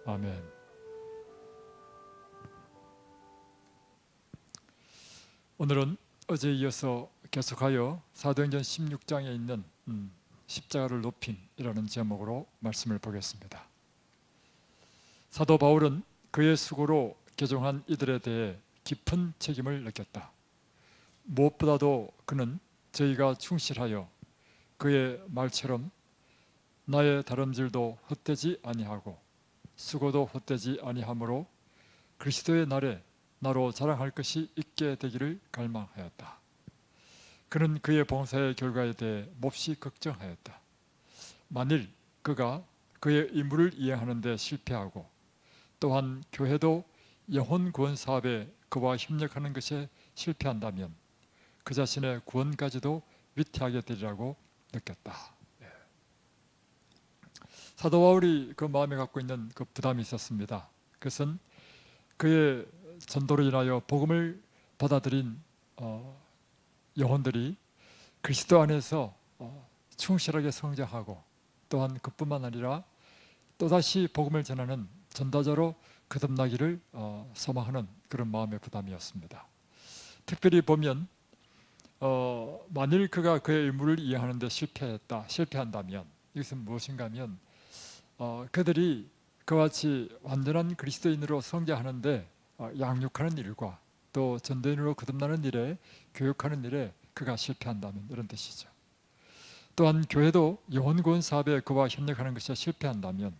아멘. 오늘은 어제에 이어서 계속하여 사도행전 16장에 있는 십자가를 높임이라는 제목으로 말씀을 보겠습니다. 사도 바울은 그의 수고로 개종한 이들에 대해 깊은 책임을 느꼈다. 무엇보다도 그는 저희가 충실하여 그의 말처럼 나의 다름질도 헛되지 아니하고 수고도 헛되지 아니하므로 그리스도의 날에 나로 자랑할 것이 있게 되기를 갈망하였다. 그는 그의 봉사의 결과에 대해 몹시 걱정하였다. 만일 그가 그의 임무를 이행하는 데 실패하고 또한 교회도 영혼 구원 사업에 그와 협력하는 것에 실패한다면 그 자신의 구원까지도 위태하게 되리라고 느꼈다. 사도 바울이 그 마음에 갖고 있는 그 부담이 있었습니다. 그것은 그의 전도로 인하여 복음을 받아들인 영혼들이 그리스도 안에서 충실하게 성장하고 또한 그뿐만 아니라 또다시 복음을 전하는 전도자로 거듭나기를 소망하는 그런 마음의 부담이었습니다. 특별히 보면 만일 그가 그의 의무를 이행하는 데 실패한다면 이것은 무엇인가 하면 그들이 그와 같이 완전한 그리스도인으로 성장하는데 양육하는 일과 또 전도인으로 거듭나는 일에 교육하는 일에 그가 실패한다면 이런 뜻이죠. 또한 교회도 영혼 구원 사업에 그와 협력하는 것에 실패한다면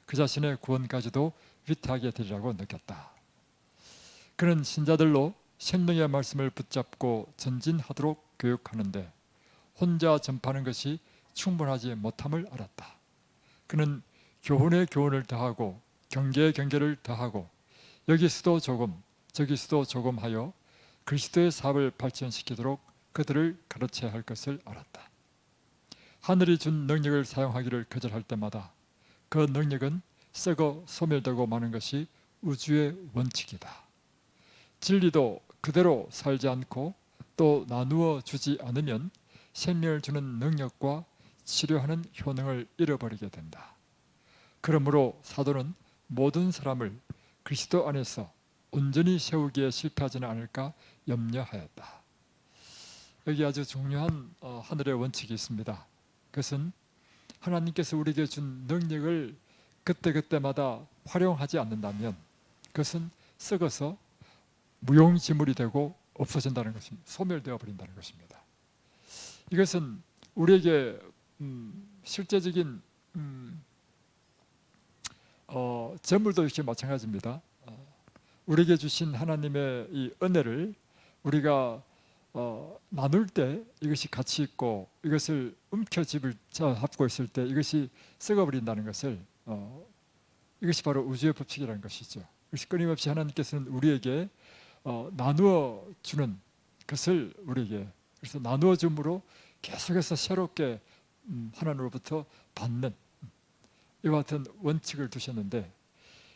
그 자신의 구원까지도 위태하게 되리라고 느꼈다. 그는 신자들로 생명의 말씀을 붙잡고 전진하도록 교육하는데 혼자 전파하는 것이 충분하지 못함을 알았다. 그는 교훈에 교훈을 더하고 경계에 경계를 더하고 여기서도 조금 저기서도 조금 하여 그리스도의 사업을 발전시키도록 그들을 가르쳐야 할 것을 알았다. 하늘이 준 능력을 사용하기를 거절할 때마다 그 능력은 썩어 소멸되고 마는 것이 우주의 원칙이다. 진리도 그대로 살지 않고 또 나누어 주지 않으면 생명을 주는 능력과 치료하는 효능을 잃어버리게 된다. 그러므로 사도는 모든 사람을 그리스도 안에서 온전히 세우기에 실패하지는 않을까 염려하였다. 여기 아주 중요한 하늘의 원칙이 있습니다. 그것은 하나님께서 우리에게 준 능력을 그때그때마다 활용하지 않는다면 그것은 썩어서 무용지물이 되고 없어진다는 것입니다. 소멸되어 버린다는 것입니다. 이것은 우리에게 실제적인 재물도 이렇게 마찬가지입니다. 우리에게 주신 하나님의 이 은혜를 우리가 나눌 때 이것이 가치 있고 이것을 움켜쥐을 잡고 있을 때 이것이 썩어버린다는 것을 이것이 바로 우주의 법칙이라는 것이죠. 그래서 끊임없이 하나님께서는 우리에게 나누어 주는 것을 우리에게 그래서 나누어 줌으로 계속해서 새롭게 하나님으로부터 받는 이와 같은 원칙을 두셨는데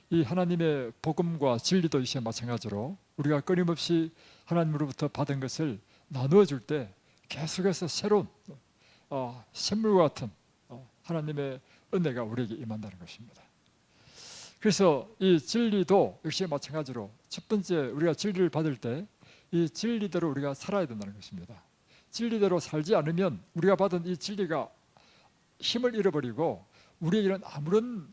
이 하나님의 복음과 진리도 이제 마찬가지로 우리가 끊임없이 하나님으로부터 받은 것을 나누어 줄 때 계속해서 새로운 샘물과 같은 하나님의 은혜가 우리에게 임한다는 것입니다. 그래서 이 진리도 역시 마찬가지로 첫 번째 우리가 진리를 받을 때 이 진리대로 우리가 살아야 된다는 것입니다. 진리대로 살지 않으면 우리가 받은 이 진리가 힘을 잃어버리고 우리에게는 아무런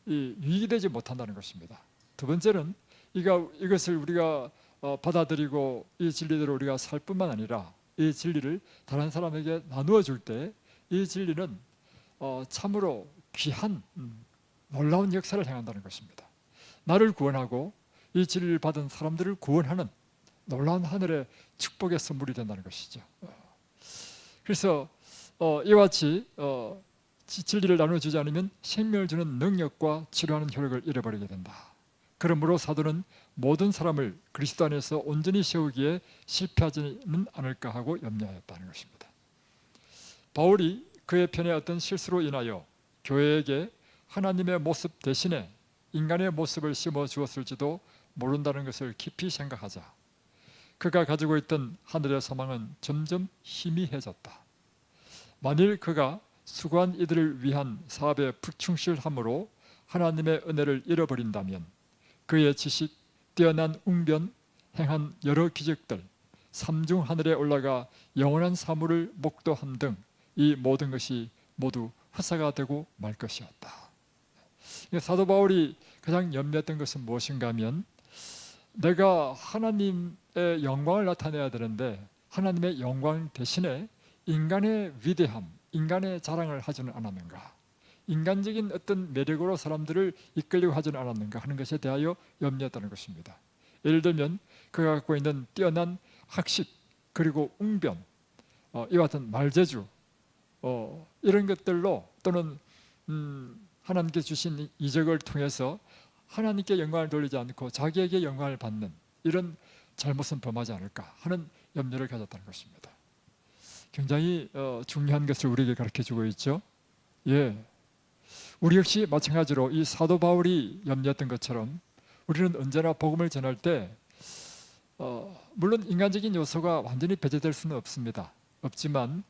유익이 되지 못한다는 것입니다. 두 번째는 이것을 우리가 받아들이고 이 진리대로 우리가 살 뿐만 아니라 이 진리를 다른 사람에게 나누어 줄 때 이 진리는 참으로 귀한 놀라운 역사를 행한다는 것입니다. 나를 구원하고 이 진리를 받은 사람들을 구원하는 놀라운 하늘의 축복의 선물이 된다는 것이죠. 그래서 이와 같이 진리를 나눠주지 않으면 생명을 주는 능력과 치료하는 효력을 잃어버리게 된다. 그러므로 사도는 모든 사람을 그리스도 안에서 온전히 세우기에 실패하지는 않을까 하고 염려하였다는 것입니다. 바울이 그의 편의 어떤 실수로 인하여 교회에게 하나님의 모습 대신에 인간의 모습을 심어 주었을지도 모른다는 것을 깊이 생각하자 그가 가지고 있던 하늘의 소망은 점점 희미해졌다. 만일 그가 수고한 이들을 위한 사업에 불충실함으로 하나님의 은혜를 잃어버린다면 그의 지식, 뛰어난 웅변, 행한 여러 기적들, 삼중 하늘에 올라가 영원한 사물을 목도한 등 이 모든 것이 모두 헛사가 되고 말 것이었다. 사도 바울이 가장 염려했던 것은 무엇인가 하면 내가 하나님의 영광을 나타내야 되는데 하나님의 영광 대신에 인간의 위대함, 인간의 자랑을 하지는 않았는가, 인간적인 어떤 매력으로 사람들을 이끌려고 하지는 않았는가 하는 것에 대하여 염려했다는 것입니다. 예를 들면 그가 갖고 있는 뛰어난 학식 그리고 웅변, 이와 같은 말재주, 이런 것들로 또는 하나님께 주신 이적을 통해서 하나님께 영광을 돌리지 않고 자기에게 영광을 받는 이런 잘못은 범하지 않을까 하는 염려를 가졌다는 것입니다. 굉장히 중요한 것을 우리에게 가르쳐주고 있죠. 예, 우리 역시 마찬가지로 이 사도 바울이 염려했던 것처럼 우리는 언제나 복음을 전할 때 물론 인간적인 요소가 완전히 배제될 수는 없지만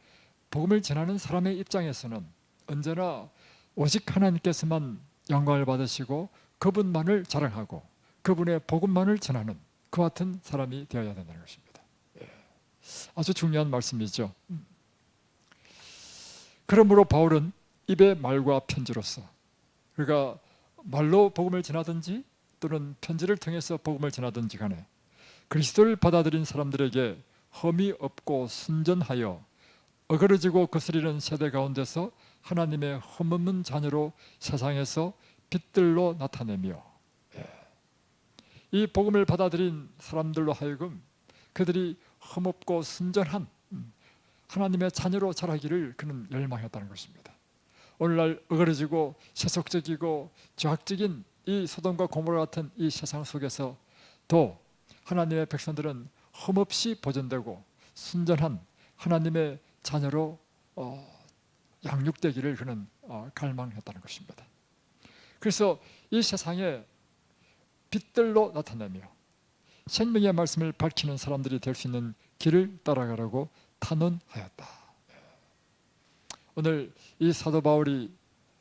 복음을 전하는 사람의 입장에서는 언제나 오직 하나님께서만 영광을 받으시고 그분만을 자랑하고 그분의 복음만을 전하는 그와 같은 사람이 되어야 된다는 것입니다. 아주 중요한 말씀이죠. 그러므로 바울은 입의 말과 편지로서, 그러니까 말로 복음을 전하든지 또는 편지를 통해서 복음을 전하든지 간에 그리스도를 받아들인 사람들에게 흠이 없고 순전하여 어그러지고 거스리는 세대 가운데서 하나님의 흠없는 자녀로 세상에서 빛들로 나타내며, 이 복음을 받아들인 사람들로 하여금 그들이 흠없고 순전한 하나님의 자녀로 자라기를 그는 열망했다는 것입니다. 오늘날 어그러지고 세속적이고 죄악적인 이 소돔과 고모라 같은 이 세상 속에서 또 하나님의 백성들은 흠없이 보존되고 순전한 하나님의 자녀로 양육되기를 그는 갈망했다는 것입니다. 그래서 이 세상에 빛들로 나타내며 생명의 말씀을 밝히는 사람들이 될 수 있는 길을 따라가라고 탄원하였다. 오늘 이 사도 바울이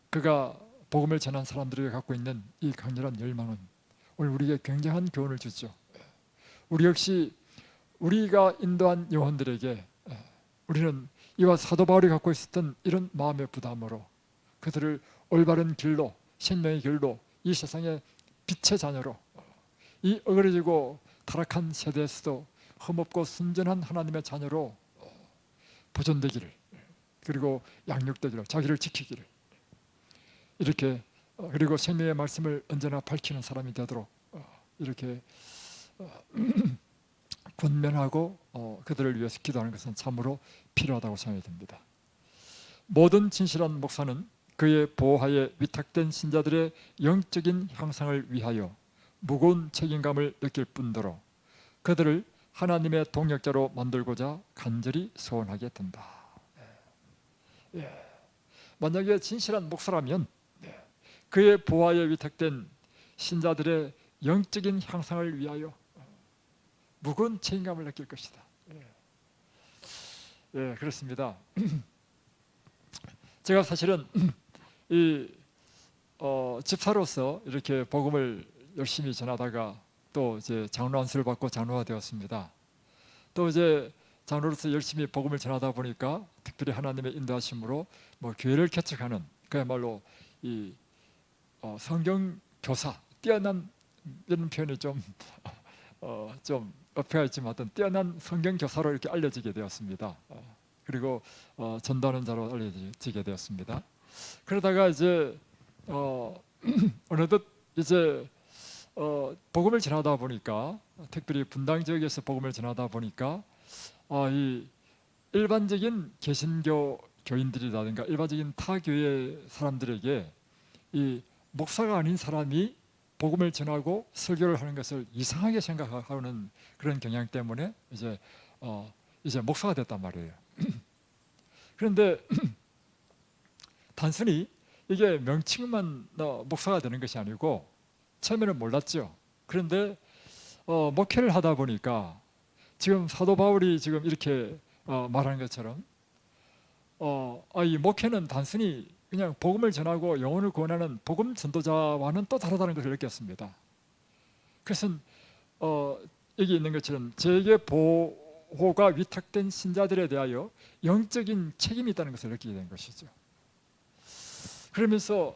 그가 복음을 전한 사람들에게 갖고 있는 이 강렬한 열망은 오늘 우리에게 굉장한 교훈을 주죠. 우리 역시 우리가 인도한 영혼들에게 우리는 이와 사도 바울이 갖고 있었던 이런 마음의 부담으로 그들을 올바른 길로, 생명의 길로, 이 세상의 빛의 자녀로, 이 어그러지고 타락한 세대에서도 흠없고 순전한 하나님의 자녀로 보존되기를, 그리고 양육되기를, 자기를 지키기를, 이렇게 그리고 생명의 말씀을 언제나 밝히는 사람이 되도록 이렇게 권면하고 그들을 위해서 기도하는 것은 참으로 필요하다고 생각이 듭니다. 모든 진실한 목사는 그의 보호하에 위탁된 신자들의 영적인 향상을 위하여 무거운 책임감을 느낄 뿐더러 그들을 하나님의 동역자로 만들고자 간절히 소원하게 된다. 만약에 진실한 목사라면 그의 보호하에 위탁된 신자들의 영적인 향상을 위하여 무거운 책임감을 느낄 것이다. 그렇습니다. 제가 사실은 이 집사로서 이렇게 복음을 열심히 전하다가 또 이제 장로 안수를 받고 장로가 되었습니다. 또 이제 장로로서 열심히 복음을 전하다 보니까 특별히 하나님의 인도하심으로 교회를 개척하는, 그야말로 이 성경 교사, 뛰어난, 이런 표현이 좀 어폐가 있지만 어떤 뛰어난 성경 교사로 이렇게 알려지게 되었습니다. 그리고 전도하는 자로 알려지게 되었습니다. 그러다가 이제 어느덧 이제 복음을 전하다 보니까, 특별히 분당 지역에서 복음을 전하다 보니까 이 일반적인 개신교 교인들이라든가 일반적인 타 교회 사람들에게 이 목사가 아닌 사람이 복음을 전하고 설교를 하는 것을 이상하게 생각하는 그런 경향 때문에 이제 목사가 됐단 말이에요. 그런데 단순히 이게 명칭만 목사가 되는 것이 아니고, 처음에는 몰랐죠. 그런데 목회를 하다 보니까 지금 사도 바울이 지금 이렇게 말하는 것처럼 이 목회는 단순히 그냥 복음을 전하고 영혼을 구원하는 복음 전도자와는 또 다르다는 것을 느꼈습니다. 그것은 여기 있는 것처럼 제게 보호가 위탁된 신자들에 대하여 영적인 책임이 있다는 것을 느끼게 된 것이죠. 그러면서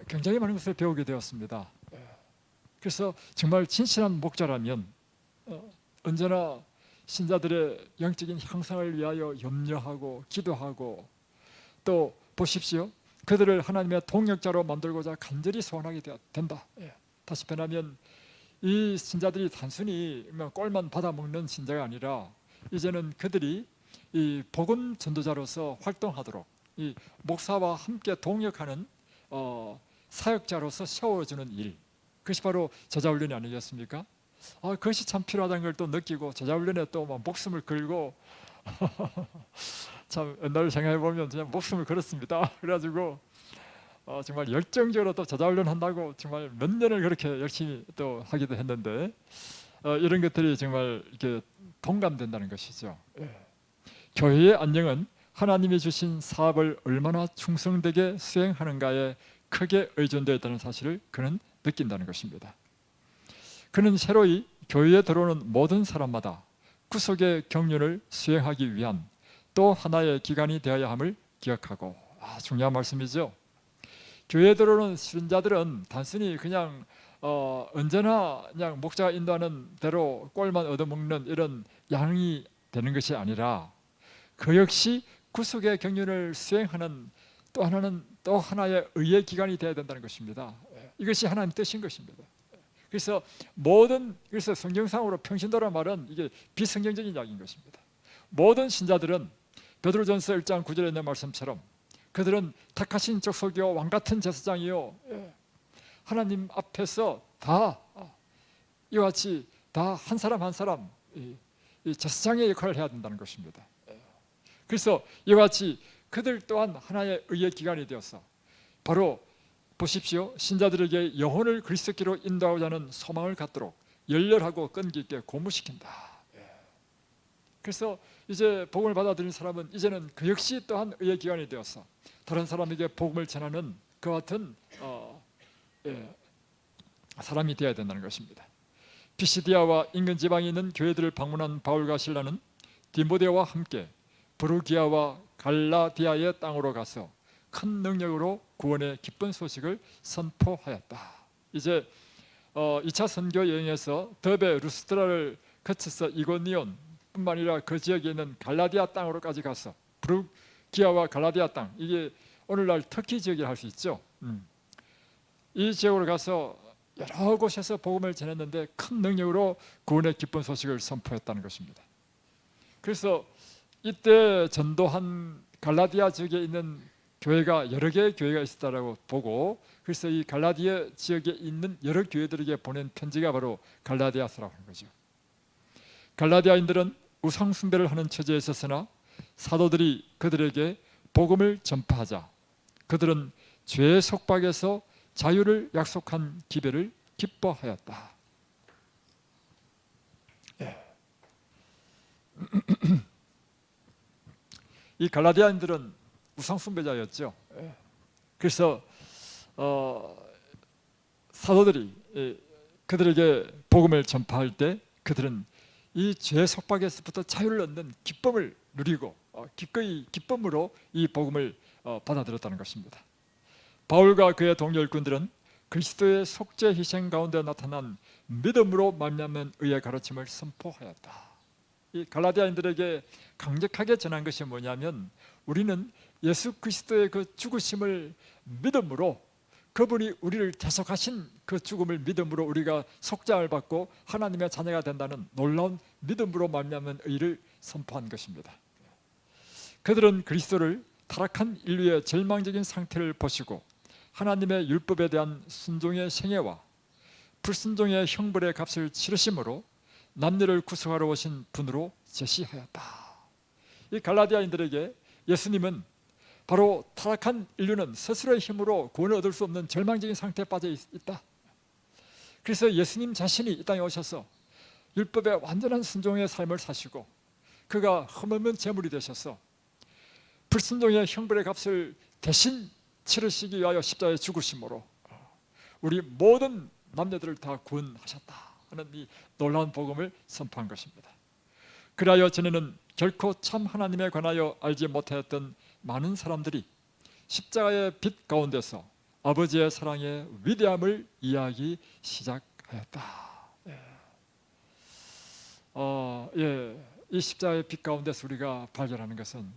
굉장히 많은 것을 배우게 되었습니다. 그래서 정말 진실한 목자라면 언제나 신자들의 영적인 향상을 위하여 염려하고 기도하고, 또 보십시오, 그들을 하나님의 동역자로 만들고자 간절히 소원하게 된다. 다시 표현하면 이 신자들이 단순히 꼴만 받아먹는 신자가 아니라 이제는 그들이 이 복음 전도자로서 활동하도록 이 목사와 함께 동역하는 사역자로서 세워주는 일, 그것이 바로 제자훈련이 아니겠습니까? 그것이 참 필요하다는 걸 또 느끼고 제자훈련에 또 막 목숨을 걸고 참 옛날을 생각해 보면 그냥 목숨을 걸었습니다. 그래가지고 정말 열정적으로 또 제자훈련 한다고 정말 몇 년을 그렇게 열심히 또 하기도 했는데 이런 것들이 정말 이렇게 동감된다는 것이죠. 교회의 안녕은 하나님이 주신 사업을 얼마나 충성되게 수행하는가에 크게 의존되어 있다는 사실을 그는 느낀다는 것입니다. 그는 새로이 교회에 들어오는 모든 사람마다 구속의 경륜을 수행하기 위한 또 하나의 기관이 되어야 함을 기억하고, 중요한 말씀이죠. 교회에 들어오는 신자들은 단순히 그냥 언제나 그냥 목자가 인도하는 대로 꼴만 얻어먹는 이런 양이 되는 것이 아니라 그 역시 구속의 경륜을 수행하는 또 하나의 의의 기관이 되어야 된다는 것입니다. 이것이 하나님 뜻인 것입니다. 그래서 성경상으로 평신도란 말은 이게 비성경적인 이야기인 것입니다. 모든 신자들은 베드로전서 1장 9절에 있는 말씀처럼 그들은 택하신 족속이요 왕같은 제사장이요 하나님 앞에서 다 이와 같이 다 한 사람 한 사람 이 제사장의 역할을 해야 된다는 것입니다. 그래서 이와 같이 그들 또한 하나의 의의 기관이 되어서 바로 보십시오, 신자들에게 영혼을 그리스도께로 인도하고자 하는 소망을 갖도록 열렬하고 끈기 있게 고무시킨다. 그래서 이제 복음을 받아들인 사람은 이제는 그 역시 또한 의의 기관이 되어서 다른 사람에게 복음을 전하는 그와 같은 사람이 되어야 된다는 것입니다. 피시디아와 인근 지방에 있는 교회들을 방문한 바울과 실라는 디모데와 함께 브루기아와 갈라디아의 땅으로 가서 큰 능력으로 구원의 기쁜 소식을 선포하였다. 이제 2차 선교 여행에서 더베 루스트라를 거쳐서 이고니온 뿐만 아니라 그 지역에 있는 갈라디아 땅으로까지 가서 브루기아와 갈라디아 땅, 이게 오늘날 터키 지역이라 할 수 있죠. 이 지역으로 가서 여러 곳에서 복음을 전했는데 큰 능력으로 구원의 기쁜 소식을 선포했다는 것입니다. 그래서 이때 전도한 갈라디아 지역에 있는 교회가 여러 개의 교회가 있었다라고 보고, 그래서 이 갈라디아 지역에 있는 여러 교회들에게 보낸 편지가 바로 갈라디아서라고 하는 거죠. 갈라디아인들은 우상 숭배를 하는 처지에 있었으나 사도들이 그들에게 복음을 전파하자 그들은 죄의 속박에서 자유를 약속한 기별을 기뻐하였다. 이 갈라디아인들은 우상 숭배자였죠. 그래서 사도들이 그들에게 복음을 전파할 때 그들은 이 죄 속박에서부터 자유를 얻는 기쁨을 누리고 기꺼이 기쁨으로 이 복음을 받아들였다는 것입니다. 바울과 그의 동료 일꾼들은 그리스도의 속죄 희생 가운데 나타난 믿음으로 말미암은 의의 가르침을 선포하였다. 이 갈라디아인들에게 강력하게 전한 것이 뭐냐면, 우리는 예수 그리스도의 그 죽으심을 믿음으로, 그분이 우리를 대속하신 그 죽음을 믿음으로 우리가 속죄를 받고 하나님의 자녀가 된다는 놀라운 믿음으로 말미암은 의를 선포한 것입니다. 그들은 그리스도를 타락한 인류의 절망적인 상태를 보시고 하나님의 율법에 대한 순종의 생애와 불순종의 형벌의 값을 치르심으로 남녀를 구속하러 오신 분으로 제시하였다. 이 갈라디아인들에게 예수님은 바로 타락한 인류는 스스로의 힘으로 구원을 얻을 수 없는 절망적인 상태에 빠져 있다. 그래서 예수님 자신이 이 땅에 오셔서 율법의 완전한 순종의 삶을 사시고 그가 흠없는 제물이 되셔서 불순종의 형벌의 값을 대신 치르시기 위하여 십자가에 죽으심으로 우리 모든 남녀들을 다 구원하셨다 하는 이 놀라운 복음을 선포한 것입니다. 그리하여 전에는 결코 참 하나님에 관하여 알지 못하였던 많은 사람들이 십자가의 빛 가운데서 아버지의 사랑의 위대함을 이해하기 시작하였다. 이 십자가의 빛 가운데서 우리가 발견하는 것은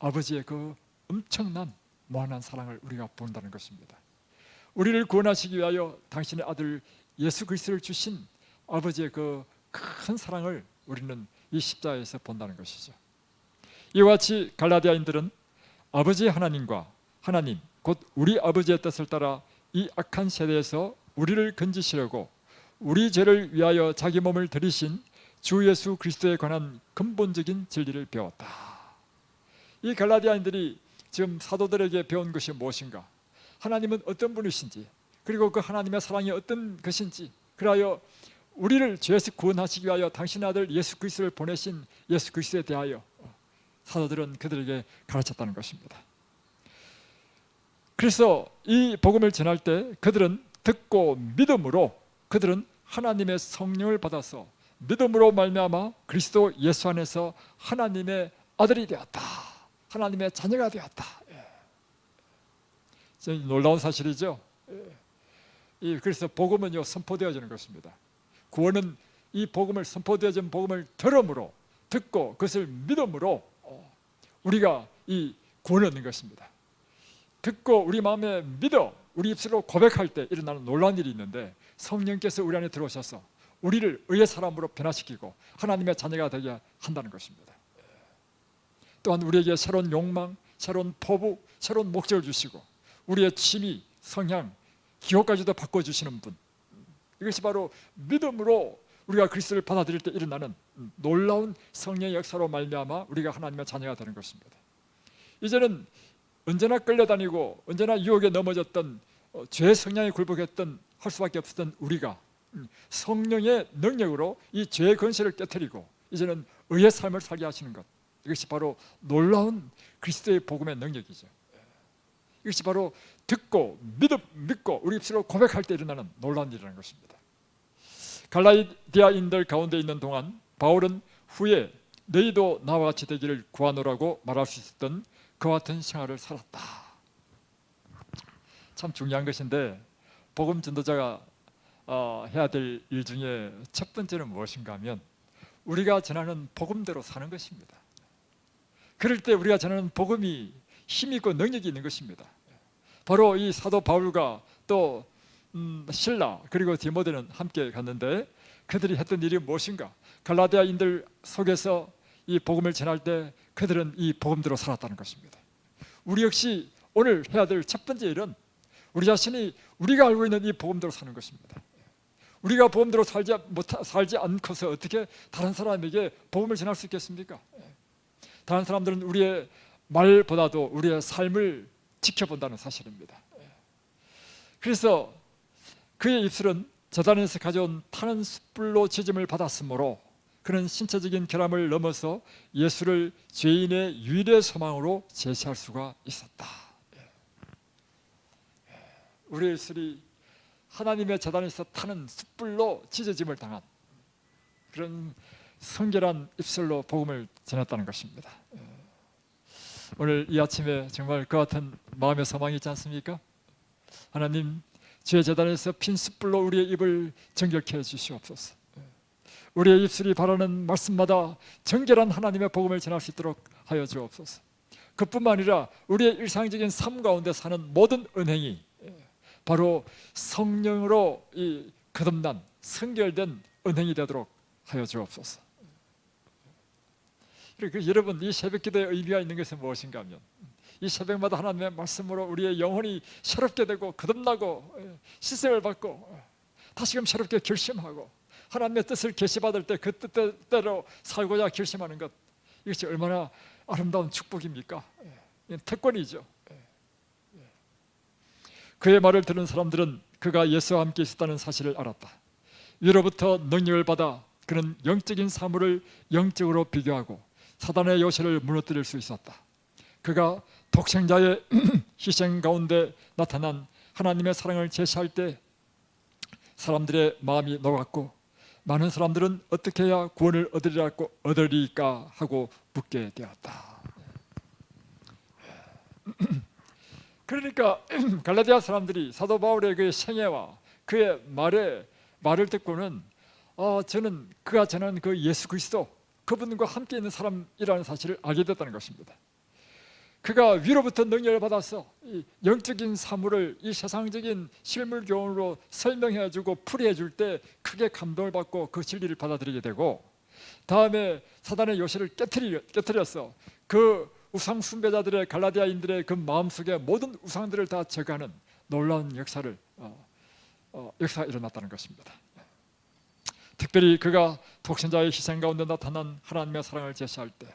아버지의 그 엄청난 무한한 사랑을 우리가 본다는 것입니다. 우리를 구원하시기 위하여 당신의 아들 예수 그리스도를 주신 아버지의 그 큰 사랑을 우리는 이 십자가에서 본다는 것이죠. 이와 같이 갈라디아인들은 아버지 하나님과 하나님 곧 우리 아버지의 뜻을 따라 이 악한 세대에서 우리를 건지시려고 우리 죄를 위하여 자기 몸을 들이신 주 예수 그리스도에 관한 근본적인 진리를 배웠다. 이 갈라디아인들이 지금 사도들에게 배운 것이 무엇인가? 하나님은 어떤 분이신지, 그리고 그 하나님의 사랑이 어떤 것인지, 그리하여 우리를 죄에서 구원하시기 위하여 당신의 아들 예수 그리스도를 보내신 예수 그리스도에 대하여 사도들은 그들에게 가르쳤다는 것입니다. 그래서 이 복음을 전할 때 그들은 듣고 믿음으로 그들은 하나님의 성령을 받아서 믿음으로 말미암아 그리스도 예수 안에서 하나님의 아들이 되었다, 하나님의 자녀가 되었다. 놀라운 사실이죠. 그래서 복음은요 선포되어지는 것입니다. 구원은 이 복음을, 선포되어진 복음을 들음으로, 듣고 그것을 믿음으로 우리가 이 구원을 얻는 것입니다. 듣고 우리 마음에 믿어 우리 입술로 고백할 때 일어나는 놀라운 일이 있는데, 성령께서 우리 안에 들어오셔서 우리를 의의 사람으로 변화시키고 하나님의 자녀가 되게 한다는 것입니다. 또한 우리에게 새로운 욕망, 새로운 포부, 새로운 목적을 주시고 우리의 취미, 성향, 기호까지도 바꿔주시는 분, 이것이 바로 믿음으로 우리가 그리스도를 받아들일 때 일어나는 놀라운 성령의 역사로 말미암아 우리가 하나님의 자녀가 되는 것입니다. 이제는 언제나 끌려다니고 언제나 유혹에 넘어졌던 죄의 성향에 굴복했던 할 수밖에 없었던 우리가 성령의 능력으로 이 죄의 권세를 깨트리고 이제는 의의 삶을 살게 하시는 것, 이것이 바로 놀라운 그리스도의 복음의 능력이죠. 이것이 바로 듣고 믿고 우리 입술로 고백할 때 일어나는 놀라운 일이라는 것입니다. 갈라디아인들 가운데 있는 동안 바울은 후에 너희도 나와 같이 되기를 구하노라고 말할 수 있었던 그와 같은 생활을 살았다. 참 중요한 것인데, 복음 전도자가 해야 될 일 중에 첫 번째는 무엇인가 하면 우리가 전하는 복음대로 사는 것입니다. 그럴 때 우리가 전하는 복음이 힘이 있고 능력이 있는 것입니다. 바로 이 사도 바울과 또 실라 그리고 디모데는 함께 갔는데 그들이 했던 일이 무엇인가? 갈라디아인들 속에서 이 복음을 전할 때 그들은 이 복음대로 살았다는 것입니다. 우리 역시 오늘 해야 될 첫 번째 일은 우리 자신이 우리가 알고 있는 이 복음대로 사는 것입니다. 우리가 복음대로 살지 않고서 어떻게 다른 사람에게 복음을 전할 수 있겠습니까? 다른 사람들은 우리의 말보다도 우리의 삶을 지켜본다는 사실입니다. 그래서 그의 입술은 제단에서 가져온 타는 숯불로 지짐을 받았으므로 그는 신체적인 결함을 넘어서 예수를 죄인의 유일의 소망으로 제시할 수가 있었다. 우리의 입술이 하나님의 제단에서 타는 숯불로 찢어짐을 당한 그런 성결한 입술로 복음을 전했다는 것입니다. 오늘 이 아침에 정말 그 같은 마음의 소망이 있지 않습니까? 하나님, 주의 제단에서 핀 숯불로 우리의 입을 정결케 해주시옵소서. 우리의 입술이 바라는 말씀마다 정결한 하나님의 복음을 전할 수 있도록 하여 주옵소서. 그뿐만 아니라 우리의 일상적인 삶 가운데 사는 모든 은행이 바로 성령으로 거듭난 성결된 은행이 되도록 하여 주옵소서. 그리고 여러분, 이 새벽 기도의 의미가 있는 것은 무엇인가 하면 이 새벽마다 하나님의 말씀으로 우리의 영혼이 새롭게 되고 거듭나고 씻음을 받고 다시금 새롭게 결심하고 하나님의 뜻을 계시받을 때 그 뜻대로 살고자 결심하는 것, 이것이 얼마나 아름다운 축복입니까? 특권이죠. 그의 말을 들은 사람들은 그가 예수와 함께 있었다는 사실을 알았다. 위로부터 능력을 받아 그는 영적인 사물을 영적으로 비교하고 사단의 요새를 무너뜨릴 수 있었다. 그가 독생자의 희생 가운데 나타난 하나님의 사랑을 제시할 때 사람들의 마음이 녹았고, 많은 사람들은 어떻게 해야 구원을 얻으리까 하고 묻게 되었다. 그러니까 갈라디아 사람들이 사도 바울의 그 생애와 그의 말을 듣고는 저는 그가 전하는 그 예수 그리스도, 그분과 함께 있는 사람이라는 사실을 알게 됐다는 것입니다. 그가 위로부터 능력을 받아서 이 영적인 사물을 이 세상적인 실물 교훈으로 설명해주고 풀이해줄 때 크게 감동을 받고 그 진리를 받아들이게 되고, 다음에 사단의 요새를 깨트려서 그 우상 숭배자들의, 갈라디아인들의 그 마음속에 모든 우상들을 다 제거하는 놀라운 역사가 일어났다는 것입니다. 특별히 그가 독생자의 희생 가운데 나타난 하나님의 사랑을 제시할 때,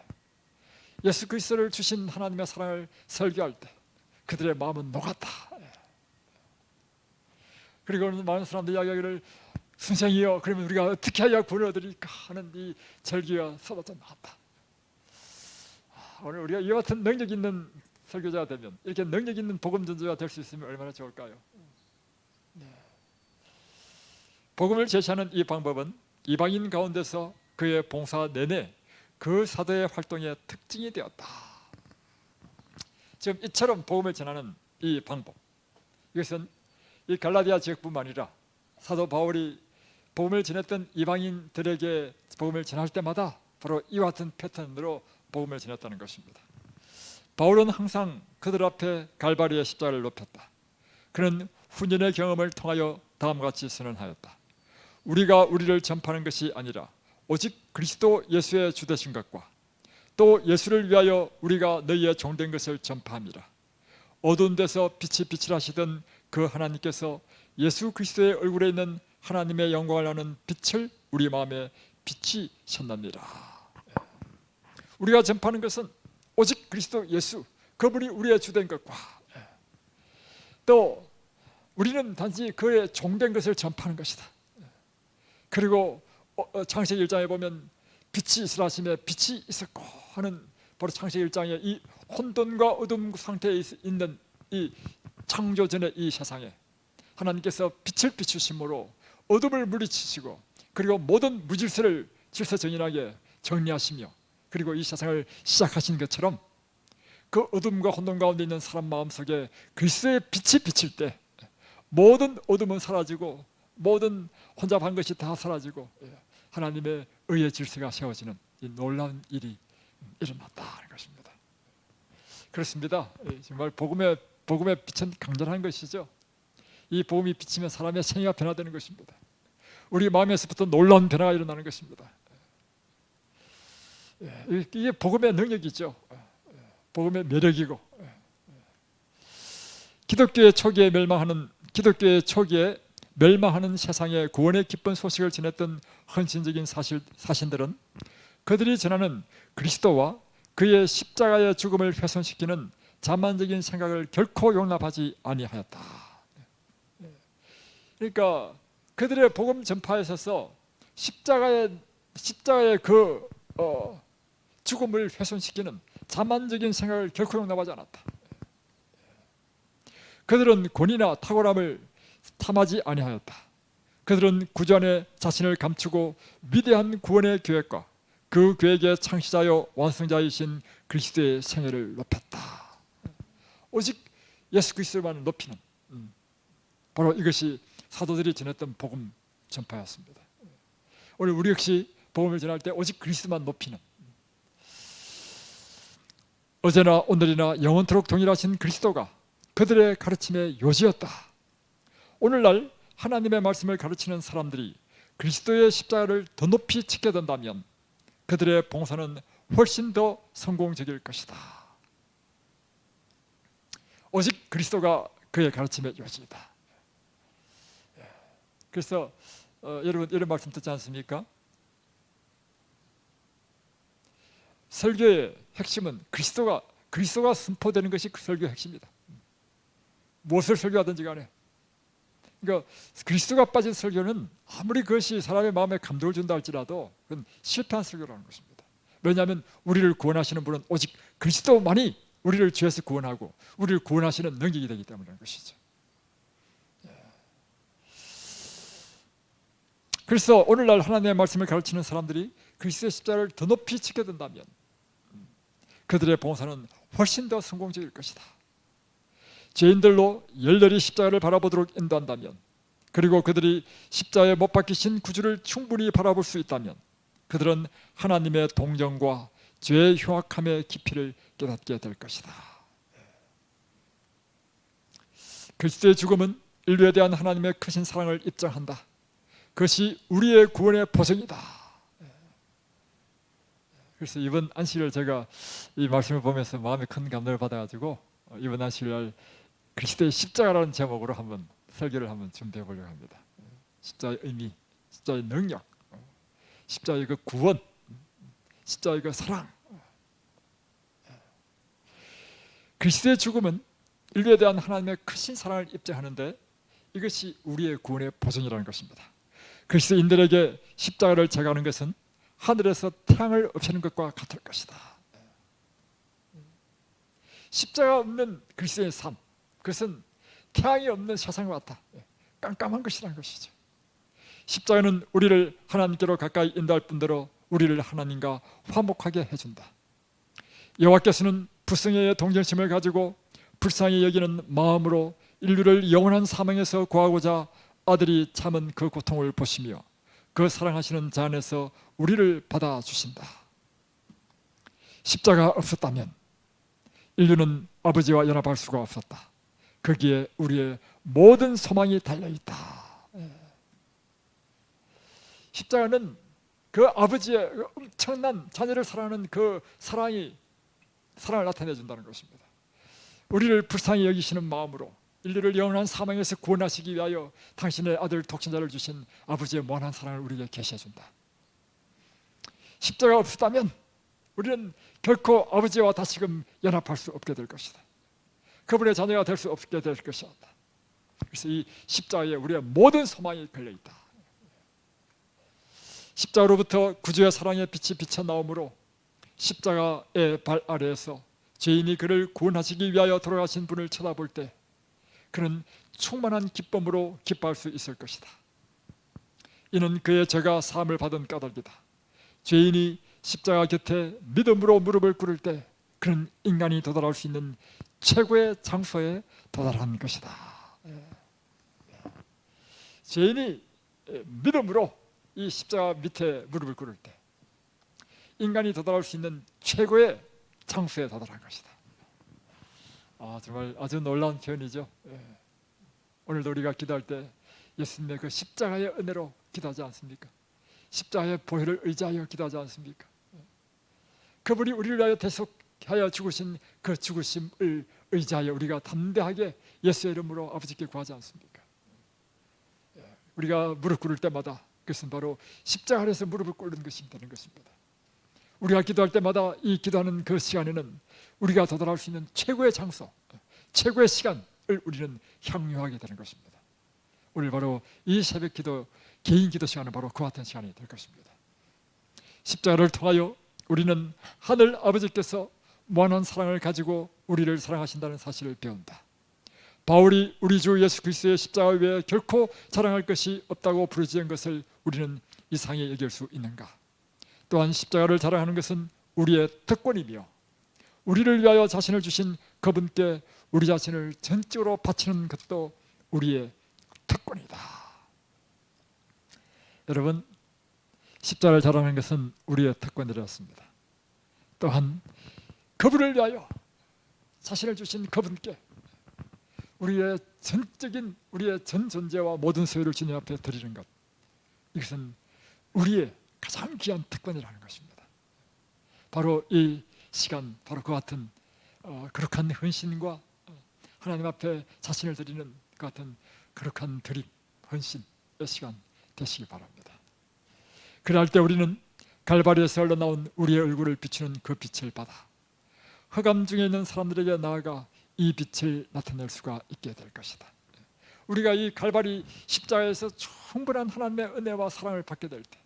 예수 그리스도를 주신 하나님의 사랑을 설교할 때 그들의 마음은 녹았다. 그리고 많은 사람들이 이야기하기를, 선생이여, 그러면 우리가 어떻게 해야 구원을 얻으리까 하는 이 절기가 쏟아져 나왔다. 오늘 우리가 이와 같은 능력 있는 설교자가 되면, 이렇게 능력 있는 복음 전도자가 될 수 있으면 얼마나 좋을까요? 복음을 제시하는 이 방법은 이방인 가운데서 그의 봉사 내내 그 사도의 활동의 특징이 되었다. 지금 이처럼 복음을 전하는 이 방법, 이것은 이 갈라디아 지역뿐만 아니라 사도 바울이 복음을 전했던 이방인들에게 복음을 전할 때마다 바로 이와 같은 패턴으로 복음을 전했다는 것입니다. 바울은 항상 그들 앞에 갈바리의 십자가를 높였다. 그는 훈련의 경험을 통하여 다음과 같이 선언하였다. 우리가 우리를 전파하는 것이 아니라 오직 그리스도 예수의 주되신 것과 또 예수를 위하여 우리가 너희의 종된 것을 전파함이라. 어두운 데서 빛이 비칠하시던 그 하나님께서 예수 그리스도의 얼굴에 있는 하나님의 영광을 아는 빛을 우리 마음에 비치셨느니라. 우리가 전파하는 것은 오직 그리스도 예수, 그분이 우리의 주된 것과, 또 우리는 단지 그의 종된 것을 전파하는 것이다. 그리고 창세기 1장에 보면 빛이 있으라 하시며 빛이 있었고 하는, 바로 창세기 1장에 이 혼돈과 어둠 상태에 있는 이 창조 전의 이 세상에 하나님께서 빛을 비추심으로 어둠을 물리치시고, 그리고 모든 무질서를 질서정연하게 정리하시며, 그리고 이 세상을 시작하신 것처럼 그 어둠과 혼돈 가운데 있는 사람 마음속에 그리스도의 빛이 비칠 때 모든 어둠은 사라지고 모든 혼잡한 것이 다 사라지고 하나님의 의의 질서가 세워지는 이 놀라운 일이 일어났다는 것입니다. 그렇습니다. 정말 복음의 빛은 강렬한 것이죠. 이 복음이 비치면 사람의 생애가 변화되는 것입니다. 우리 마음에서부터 놀라운 변화가 일어나는 것입니다. 이게 복음의 능력이죠. 복음의 매력이고, 기독교의 초기에 멸망하는 세상에 구원의 기쁜 소식을 전했던 헌신적인 사신들은 그들이 전하는 그리스도와 그의 십자가의 죽음을 훼손시키는 자만적인 생각을 결코 용납하지 아니하였다. 그러니까 그들의 복음 전파에 있어서 십자가의 그 죽음을 훼손시키는 자만적인 생각을 결코 용납하지 않았다. 그들은 권위나 탁월함을 탐하지 아니하였다. 그들은 구주 안에 자신을 감추고 위대한 구원의 계획과 그 계획의 창시자요 완성자이신 그리스도의 생애를 높였다. 오직 예수 그리스도만 높이는, 바로 이것이 사도들이 전했던 복음 전파였습니다. 오늘 우리 역시 복음을 전할 때 오직 그리스도만 높이는, 어제나 오늘이나 영원토록 동일하신 그리스도가 그들의 가르침의 요지였다. 오늘날 하나님의 말씀을 가르치는 사람들이 그리스도의 십자가를 더 높이 지게 된다면 그들의 봉사는 훨씬 더 성공적일 것이다. 오직 그리스도가 그의 가르침의 요지이다. 그래서 여러분 이런 말씀 듣지 않습니까? 설교의 핵심은 그리스도가 선포되는 것이 그 설교의 핵심이다. 무엇을 설교하든지 간에, 그러니까 그리스도가 빠진 설교는 아무리 그것이 사람의 마음에 감동을 준다 할지라도 그건 실패한 설교라는 것입니다. 왜냐하면 우리를 구원하시는 분은 오직 그리스도만이 우리를 죄에서 구원하고 우리를 구원하시는 능력이 되기 때문인 것이죠. 그래서 오늘날 하나님의 말씀을 가르치는 사람들이 그리스도의 십자가를 더 높이 지켜야 된다면 그들의 봉사는 훨씬 더 성공적일 것이다. 죄인들로 열렬히 십자가를 바라보도록 인도한다면, 그리고 그들이 십자가에 못 박히신 구주를 충분히 바라볼 수 있다면 그들은 하나님의 동정과 죄의 흉악함의 깊이를 깨닫게 될 것이다. 그리스도의 죽음은 인류에 대한 하나님의 크신 사랑을 입증한다. 그것이 우리의 구원의 보증이다. 그래서 이번 안식일 제가 이 말씀을 보면서 마음에 큰 감동을 받아가지고 이번 안식일 그리스도의 십자가라는 제목으로 한번 설교를 한번 준비해 보려고 합니다. 십자가의 의미, 십자가의 능력, 십자가의 그 구원, 십자가의 그 사랑. 그리스도의 죽음은 인류에 대한 하나님의 크신 사랑을 입증하는데 이것이 우리의 구원의 보증이라는 것입니다. 그리스도인들에게 십자가를 제거하는 것은 하늘에서 태양을 없애는 것과 같을 것이다. 십자가 없는 그리스도의 삶, 그것은 태양이 없는 세상과 같다. 깜깜한 것이라는 것이죠. 십자가는 우리를 하나님께로 가까이 인도할 뿐더러 우리를 하나님과 화목하게 해준다. 여호와께서는 불쌍히의 동정심을 가지고 불쌍히 여기는 마음으로 인류를 영원한 사망에서 구하고자 아들이 참은 그 고통을 보시며 그 사랑하시는 자 안에서 우리를 받아주신다. 십자가 없었다면 인류는 아버지와 연합할 수가 없었다. 거기에 우리의 모든 소망이 달려있다. 십자가는 그 아버지의 엄청난 자녀를 사랑하는 그 사랑을 나타내 준다는 것입니다. 우리를 불쌍히 여기시는 마음으로 인류를 영원한 사망에서 구원하시기 위하여 당신의 아들 독생자를 주신 아버지의 무한한 사랑을 우리에게 계시해 준다. 십자가 없었다면 우리는 결코 아버지와 다시금 연합할 수 없게 될 것이다. 그분의 자녀가 될 수 없게 될 것이다. 그래서 이 십자가에 우리의 모든 소망이 걸려있다. 십자가로부터 구주의 사랑의 빛이 비쳐나오므로 십자가의 발 아래에서 죄인이 그를 구원하시기 위하여 돌아가신 분을 쳐다볼 때 그는 충만한 기쁨으로 기뻐할 수 있을 것이다. 이는 그의 죄가 사함을 받은 까닭이다. 죄인이 십자가 곁에 믿음으로 무릎을 꿇을 때 그는 인간이 도달할 수 있는 최고의 장소에 도달한 것이다. 죄인이 믿음으로 이 십자가 밑에 무릎을 꿇을 때 인간이 도달할 수 있는 최고의 장소에 도달한 것이다. 정말 아주 놀라운 표현이죠. 오늘도 우리가 기도할 때 예수님의 그 십자가의 은혜로 기도하지 않습니까? 십자가의 보혈을 의지하여 기도하지 않습니까? 그분이 우리를 위하여 대속하여 죽으신 그 죽으심을 의지하여 우리가 담대하게 예수의 이름으로 아버지께 구하지 않습니까? 우리가 무릎 꿇을 때마다 그것은 바로 십자가 아래에서 무릎을 꿇는 것이 되는 것입니다. 우리가 기도할 때마다 이 기도하는 그 시간에는 우리가 도달할 수 있는 최고의 장소, 최고의 시간을 우리는 향유하게 되는 것입니다. 오늘 바로 이 새벽 기도, 개인 기도 시간은 바로 그와 같은 시간이 될 것입니다. 십자가를 통하여 우리는 하늘 아버지께서 무한한 사랑을 가지고 우리를 사랑하신다는 사실을 배운다. 바울이 우리 주 예수 그리스도의 십자가 외에 결코 자랑할 것이 없다고 부르짖은 것을 우리는 이상히 여길 수 있는가? 또한 십자가를 자랑하는 것은 우리의 특권이며 우리를 위하여 자신을 주신 그분께 우리 자신을 전적으로 바치는 것도 우리의 특권이다. 여러분, 십자가를 자랑하는 것은 우리의 특권이었습니다. 또한 그분을 위하여 자신을 주신 그분께 우리의 전적인 우리의 전 존재와 모든 소유를 주님 앞에 드리는 것, 이것은 우리의 가장 귀한 특권이라는 것입니다. 바로 이 시간, 바로 그 같은 거룩한 헌신과 하나님 앞에 자신을 드리는 그 같은 거룩한 드림, 헌신의 시간 되시기 바랍니다. 그럴 때 우리는 갈바리에서 흘러나온 우리의 얼굴을 비추는 그 빛을 받아 흑암 중에 있는 사람들에게 나아가 이 빛을 나타낼 수가 있게 될 것이다. 우리가 이 갈바리 십자가에서 충분한 하나님의 은혜와 사랑을 받게 될 때,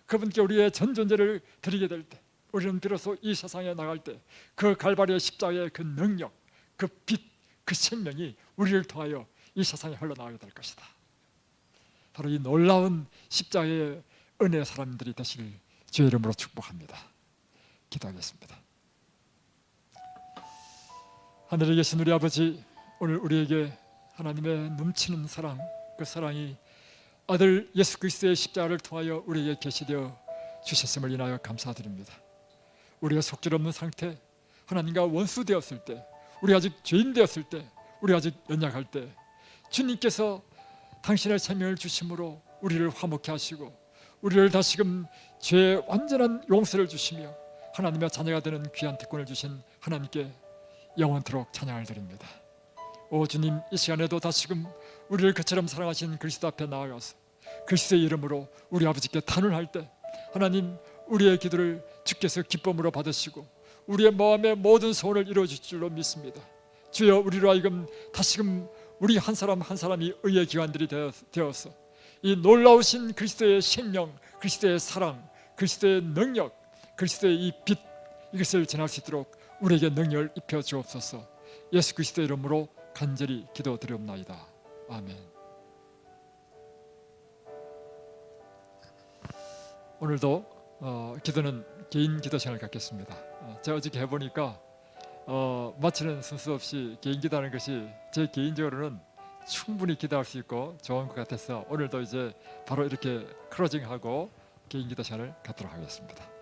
그분께 우리의 전 존재를 드리게 될 때, 우리는 비로소 이 세상에 나갈 때 그 갈바리의 십자가의 그 능력, 그 빛, 그 생명이 우리를 통하여 이 세상에 흘러나가게 될 것이다. 바로 이 놀라운 십자가의 은혜의 사람들이 되시길 주의 이름으로 축복합니다. 기도하겠습니다. 하늘에 계신 우리 아버지, 오늘 우리에게 하나님의 넘치는 사랑, 그 사랑이 아들 예수 그리스도의 십자가를 통하여 우리에게 계시되어 주셨음을 인하여 감사드립니다. 우리가 속죄없는 상태, 하나님과 원수 되었을 때, 우리 아직 죄인 되었을 때, 우리 아직 연약할 때 주님께서 당신의 생명을 주심으로 우리를 화목케 하시고 우리를 다시금 죄의 완전한 용서를 주시며 하나님의 자녀가 되는 귀한 특권을 주신 하나님께 영원토록 찬양을 드립니다. 오 주님, 이 시간에도 다시금 우리를 그처럼 사랑하신 그리스도 앞에 나아가서 그리스도의 이름으로 우리 아버지께 단언할 때 하나님, 우리의 기도를 주께서 기쁨으로 받으시고 우리의 마음의 모든 소원을 이루어줄 줄로 믿습니다. 주여, 우리로 하여금 다시금 우리 한 사람 한 사람이 의의 기관들이 되어서 이 놀라우신 그리스도의 생명, 그리스도의 사랑, 그리스도의 능력, 그리스도의 이 빛, 이것을 전할 수 있도록 우리에게 능력을 입혀 주옵소서. 예수 그리스도의 이름으로 간절히 기도드리옵나이다. 아멘. 오늘도 기도는 개인 기도 시간을 갖겠습니다. 제가 어저께 해보니까 마치는 순서 없이 개인 기도하는 것이 제 개인적으로는 충분히 기도할 수 있고 좋은 것 같아서 오늘도 이제 바로 이렇게 클로징하고 개인 기도 시간을 갖도록 하겠습니다.